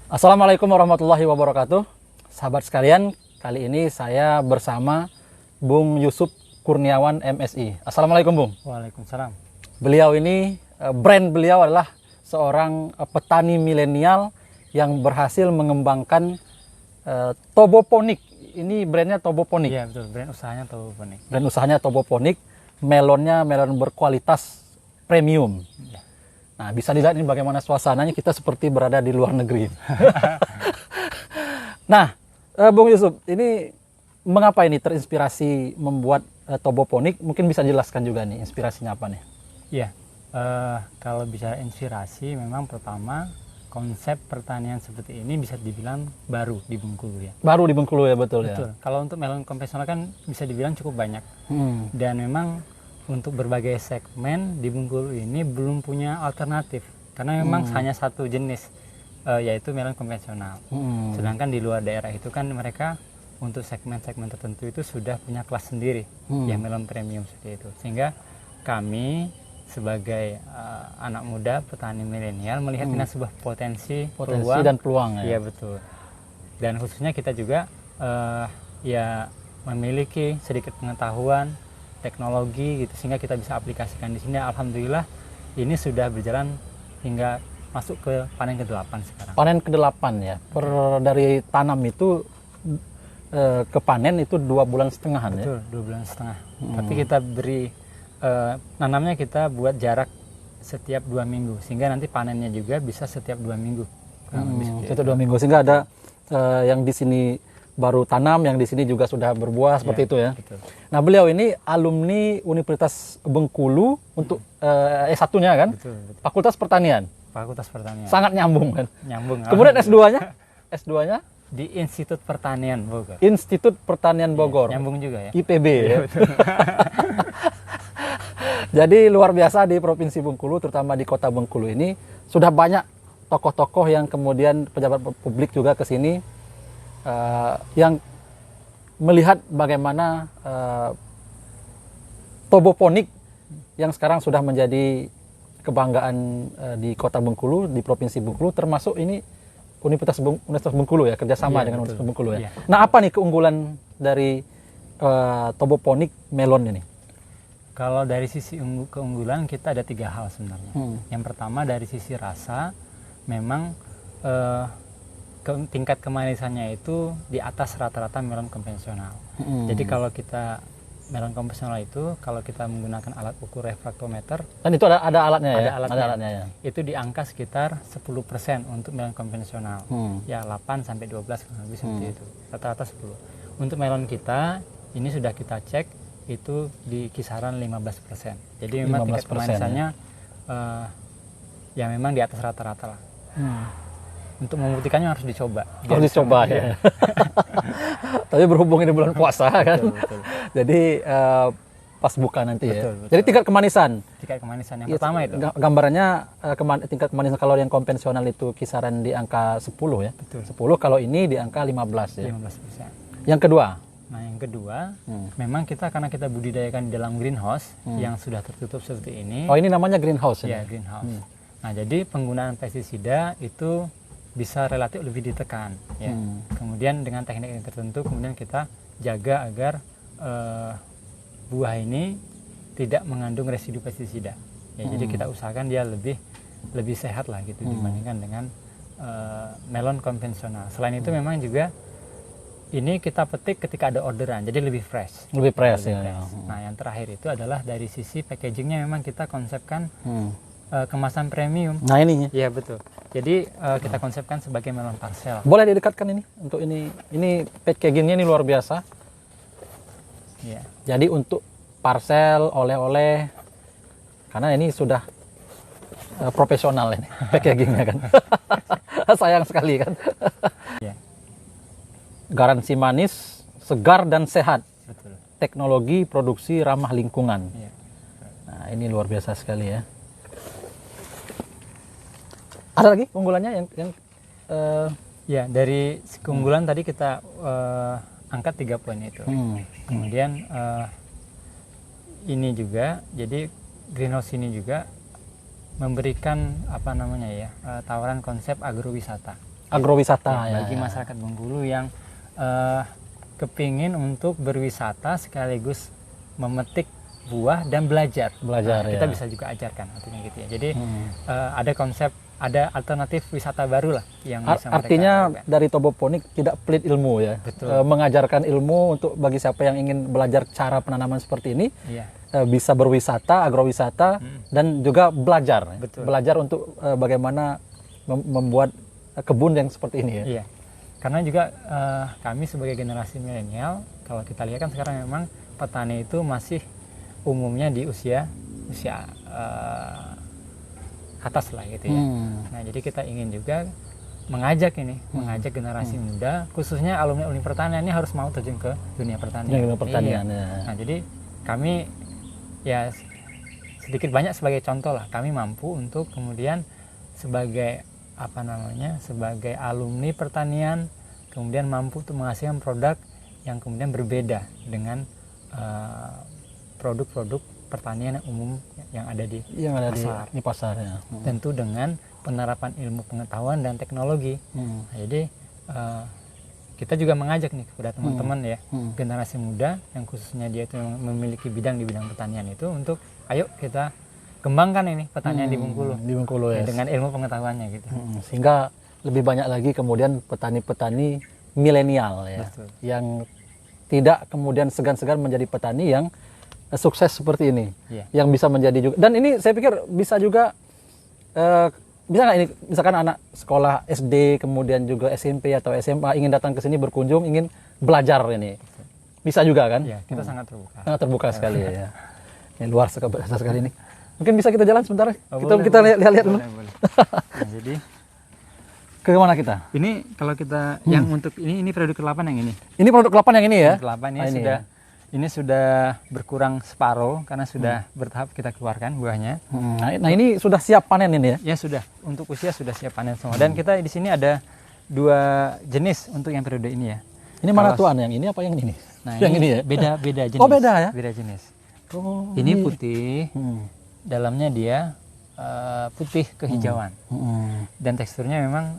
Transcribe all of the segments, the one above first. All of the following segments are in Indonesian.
Assalamualaikum warahmatullahi wabarakatuh. Sahabat sekalian, kali ini saya bersama Bung Yusuf Kurniawan MSI. Assalamualaikum Bung. Waalaikumsalam. Beliau ini, brand beliau adalah seorang petani milenial yang berhasil mengembangkan Toboponik. Ini brandnya Toboponik. Iya betul, brand usahanya Toboponik. Brand usahanya Toboponik, melonnya melon berkualitas premium. Ya. Nah, bisa dilihat ini bagaimana suasananya, kita seperti berada di luar negeri. Nah, Bung Yusuf, ini mengapa ini terinspirasi membuat Toboponik? Mungkin bisa jelaskan juga nih, inspirasinya apa nih? Iya, kalau bicara inspirasi, memang pertama konsep pertanian seperti ini bisa dibilang baru di Bengkulu ya. Baru di Bengkulu ya, betul, Betul. ya? Kalau untuk melon konvensional kan bisa dibilang cukup banyak. Dan memang untuk berbagai segmen di Bengkulu ini belum punya alternatif. Karena memang hanya satu jenis, yaitu melon konvensional. Sedangkan di luar daerah itu kan mereka untuk segmen-segmen tertentu itu sudah punya kelas sendiri, ya melon premium seperti itu. Sehingga kami sebagai anak muda petani milenial melihat ini sebuah potensi peluang dan peluang ya. Iya betul. Dan khususnya kita juga ya memiliki sedikit pengetahuan teknologi gitu, sehingga kita bisa aplikasikan di sini. Alhamdulillah ini sudah berjalan hingga masuk ke panen ke-8 sekarang. Panen ke-8 ya. Dari tanam itu ke panen itu 2,5 bulan ya. Betul, 2,5 bulan. Tapi kita beri nanamnya kita buat jarak setiap 2 minggu, sehingga nanti panennya juga bisa setiap 2 minggu. Setiap 2 minggu, sehingga ada yang di sini baru tanam, yang di sini juga sudah berbuah seperti itu ya. Betul. Nah, beliau ini alumni Universitas Bengkulu untuk S1-nya kan? Betul, betul. Fakultas Pertanian. Fakultas Pertanian. Sangat nyambung kan? Nyambung. Kemudian S2-nya? S2-nya di Institut Pertanian Bogor. Institut Pertanian Bogor. Nyambung juga ya. IPB ya. Jadi luar biasa di Provinsi Bengkulu, terutama di Kota Bengkulu ini sudah banyak tokoh-tokoh yang kemudian pejabat publik juga ke sini yang melihat bagaimana Toboponik yang sekarang sudah menjadi kebanggaan di Kota Bengkulu, di Provinsi Bengkulu, termasuk ini Universitas Bengkulu ya, kerjasama dengan Universitas Bengkulu ya. Nah, apa nih keunggulan dari Toboponik melon ini? Kalau dari sisi keunggulan kita ada 3 hal sebenarnya. Yang pertama dari sisi rasa, memang tingkat kemanisannya itu di atas rata-rata melon konvensional. Jadi kalau kita melon konvensional itu, kalau kita menggunakan alat ukur refraktometer, dan itu ada alatnya ya? Ada alatnya ya. Itu di angka sekitar 10% untuk melon konvensional. Ya 8 sampai 12 lebih seperti itu. Rata-rata 10. Untuk melon kita ini sudah kita cek itu di kisaran 15%. Jadi memang tingkat kemanisannya ya memang di atas rata-rata lah. Untuk membuktikannya harus dicoba. Harus dicoba ya. Tapi berhubung ini bulan puasa kan. Betul. Jadi pas buka nanti ya. Betul. Jadi tingkat kemanisan. Tingkat kemanisan yang pertama itu. Gambarannya tingkat kemanisan kalau yang konvensional itu kisaran di angka 10 ya. Betul. 10, kalau ini di angka 15 ya. 15%. Yang kedua. Nah, yang kedua, memang karena kita budidayakan di dalam greenhouse yang sudah tertutup seperti ini. Oh, ini namanya greenhouse ya? Ya, greenhouse. Nah, jadi penggunaan pestisida itu bisa relatif lebih ditekan ya. Kemudian dengan teknik yang tertentu kemudian kita jaga agar buah ini tidak mengandung residu pestisida ya. Jadi kita usahakan dia lebih sehat lah gitu dibandingkan dengan melon konvensional. Selain itu memang juga ini kita petik ketika ada orderan, jadi lebih fresh. Lebih fresh ya. Nah, yang terakhir itu adalah dari sisi packagingnya memang kita konsepkan kemasan premium. Nah, ini. Iya betul. Jadi kita konsepkan sebagai melon parcel. Boleh didekatkan ini untuk ini packagingnya ini luar biasa. Iya. Jadi untuk parcel, oleh-oleh, karena ini sudah profesional ini packagingnya kan. Sayang sekali kan. Iya. Garansi manis, segar dan sehat. Betul. Teknologi produksi ramah lingkungan. Iya. Nah, ini luar biasa sekali ya. Ada lagi keunggulannya yang ya, dari keunggulan tadi kita angkat 3 poin itu. Kemudian ini juga, jadi greenhouse ini juga memberikan tawaran konsep agrowisata. Agrowisata bagi masyarakat Bengkulu yang kepingin untuk berwisata sekaligus memetik buah dan belajar. Kita bisa juga ajarkan artinya gitu ya. Jadi ada konsep, ada alternatif wisata baru lah yang bisa artinya mereka dari Toboponik tidak pelit ilmu ya. Mengajarkan ilmu untuk bagi siapa yang ingin belajar cara penanaman seperti ini. Bisa berwisata, agrowisata dan juga belajar. Belajar untuk bagaimana membuat kebun yang seperti ini ya. Iya. Karena juga kami sebagai generasi milenial, kalau kita lihat kan sekarang memang petani itu masih umumnya di usia atas lah gitu ya. Nah, jadi kita ingin juga mengajak generasi muda, khususnya alumni pertanian ini harus mau terjun ke dunia pertanian. Nah, jadi kami ya sedikit banyak sebagai contoh lah, kami mampu untuk kemudian sebagai sebagai alumni pertanian kemudian mampu untuk menghasilkan produk yang kemudian berbeda dengan produk-produk pertanian yang umum yang ada di pasar. Tentu dengan penerapan ilmu pengetahuan dan teknologi. Nah, jadi kita juga mengajak nih kepada teman-teman ya, generasi muda yang khususnya dia itu memiliki bidang di bidang pertanian itu, untuk ayo kita kembangkan ini pertanian di Bengkulu ya, dengan ilmu pengetahuannya gitu. Sehingga lebih banyak lagi kemudian petani-petani milenial ya, yang tidak kemudian segan-segan menjadi petani yang sukses seperti ini, yang bisa menjadi juga. Dan ini saya pikir bisa juga bisa nggak ini, misalkan anak sekolah SD kemudian juga SMP atau SMA ingin datang ke sini berkunjung, ingin belajar ini, bisa juga kan? Ya, kita sangat terbuka sekali ya. Ini luar biasa sekali ini. Mungkin bisa kita jalan sebentar, kita lihat dulu. Boleh. Nah, jadi ke mana kita? Ini kalau kita yang untuk ini produk ke-8 yang ini. Ini produk ke-8 yang ini ya? Ke-8 ini ini sudah berkurang separuh karena sudah bertahap kita keluarkan buahnya. Nah, ini sudah siap panen ini ya? Ya sudah, untuk usia sudah siap panen semua. Dan kita di sini ada 2 jenis untuk yang periode ini ya. Ini mana tuan, yang ini apa yang ini? Nah, yang ini ya? Beda jenis. Oh, beda ya? Beda jenis. Ini putih. Dalamnya dia putih kehijauan. Dan teksturnya memang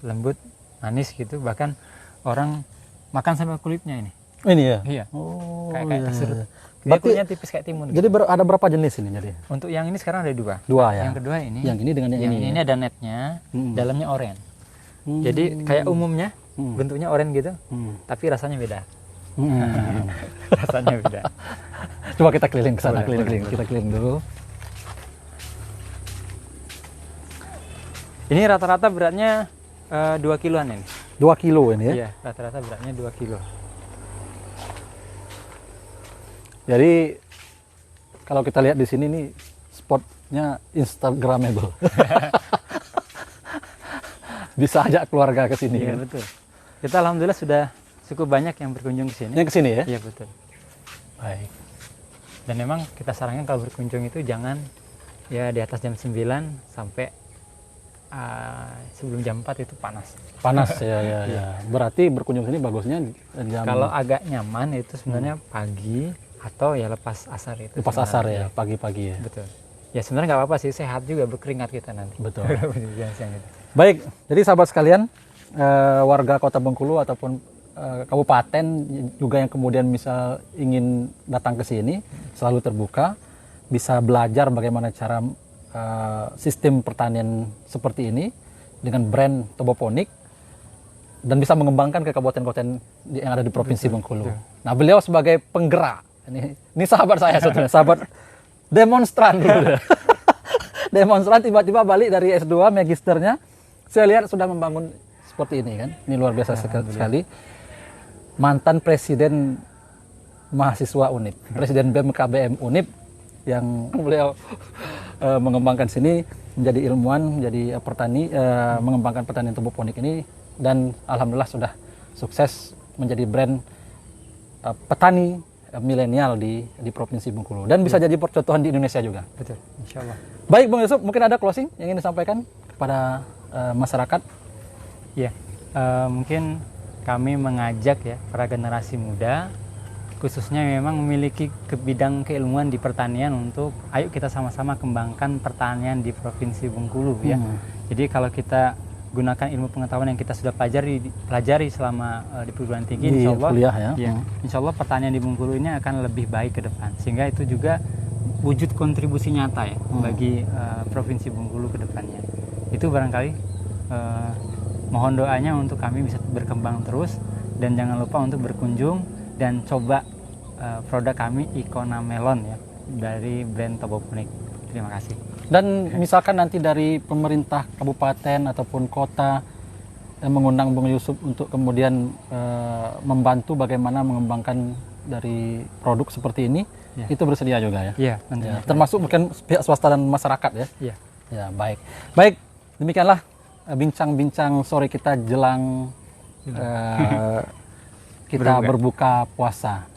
lembut, manis gitu. Bahkan orang makan sampai kulitnya ini. Ini ya? Iya. Oh, kayak tekstur. Dia kulitnya tipis kayak timun. Jadi gitu. Ada berapa jenis ini jadi? Untuk yang ini sekarang ada 2. 2 ya? Yang kedua ini. Yang ini dengan yang ini. Ini ada netnya, dalamnya oranye. Jadi kayak umumnya bentuknya oranye gitu, tapi rasanya beda. Rasanya beda. Coba kita keliling ke sana, keliling. Kita keliling dulu. Ini rata-rata beratnya 2 kiloan ini. 2 kilo ini ya? Iya, rata-rata beratnya 2 kilo. Jadi kalau kita lihat di sini nih spotnya instagramable. Bisa ajak keluarga ke sini. Iya, kan? betul. Kita alhamdulillah sudah cukup banyak yang berkunjung ke sini. Yang ke sini ya? Iya, betul. Baik. Dan memang kita sarankan kalau berkunjung itu jangan ya di atas jam 9 sampai sebelum jam 4 itu panas. Panas ya. Berarti berkunjung sini bagusnya jam. Kalau agak nyaman itu sebenarnya pagi atau ya lepas asar itu. Lepas asar ya, pagi-pagi ya. Betul. Ya sebenarnya nggak apa-apa sih, sehat juga, berkeringat kita nanti. Betul. Gitu. Baik, jadi sahabat sekalian, warga Kota Bengkulu ataupun kabupaten juga yang kemudian misal ingin datang ke sini, selalu terbuka, bisa belajar bagaimana cara sistem pertanian seperti ini dengan brand Toboponik, dan bisa mengembangkan ke kabupaten-kabupaten yang ada di Provinsi Bengkulu. Nah, beliau sebagai penggerak, ini sahabat saya sebetulnya, sahabat demonstran dulu. Demonstran tiba-tiba balik dari S2 magisternya, saya lihat sudah membangun seperti ini kan. Ini luar biasa sekali. Mantan presiden mahasiswa UNIP, presiden BMKBM UNIP, yang beliau mengembangkan sini menjadi ilmuwan, menjadi petani, mengembangkan pertanian Toboponik ini, dan alhamdulillah sudah sukses menjadi brand petani milenial di Provinsi Bengkulu, dan bisa jadi percontohan di Indonesia juga. Betul, insya Allah. Baik Bung Yusuf, mungkin ada closing yang ingin disampaikan kepada masyarakat? Ya, mungkin kami mengajak ya para generasi muda, khususnya memang memiliki bidang keilmuan di pertanian, untuk ayo kita sama-sama kembangkan pertanian di Provinsi Bengkulu ya. Jadi kalau kita gunakan ilmu pengetahuan yang kita sudah pelajari selama di perguruan tinggi, Di insya Allah, kuliah ya. ya, insya Allah pertanian di Bengkulu ini akan lebih baik ke depan, sehingga itu juga wujud kontribusi nyata ya bagi provinsi Bengkulu ke depannya. Itu barangkali mohon doanya untuk kami bisa berkembang terus, dan jangan lupa untuk berkunjung dan coba produk kami Icona Melon ya dari brand Tobopunik. Terima kasih. Dan misalkan nanti dari pemerintah kabupaten ataupun kota mengundang Bung Yusuf untuk kemudian membantu bagaimana mengembangkan dari produk seperti ini, itu bersedia juga ya? Iya, tentunya. Termasuk mungkin pihak swasta dan masyarakat ya? Iya. Ya, baik. Baik, demikianlah bincang-bincang sore kita jelang kita berbuka puasa.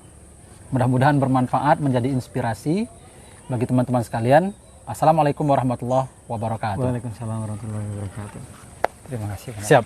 Mudah-mudahan bermanfaat, menjadi inspirasi bagi teman-teman sekalian. Assalamualaikum warahmatullahi wabarakatuh. Waalaikumsalam warahmatullahi wabarakatuh. Terima kasih. Siap.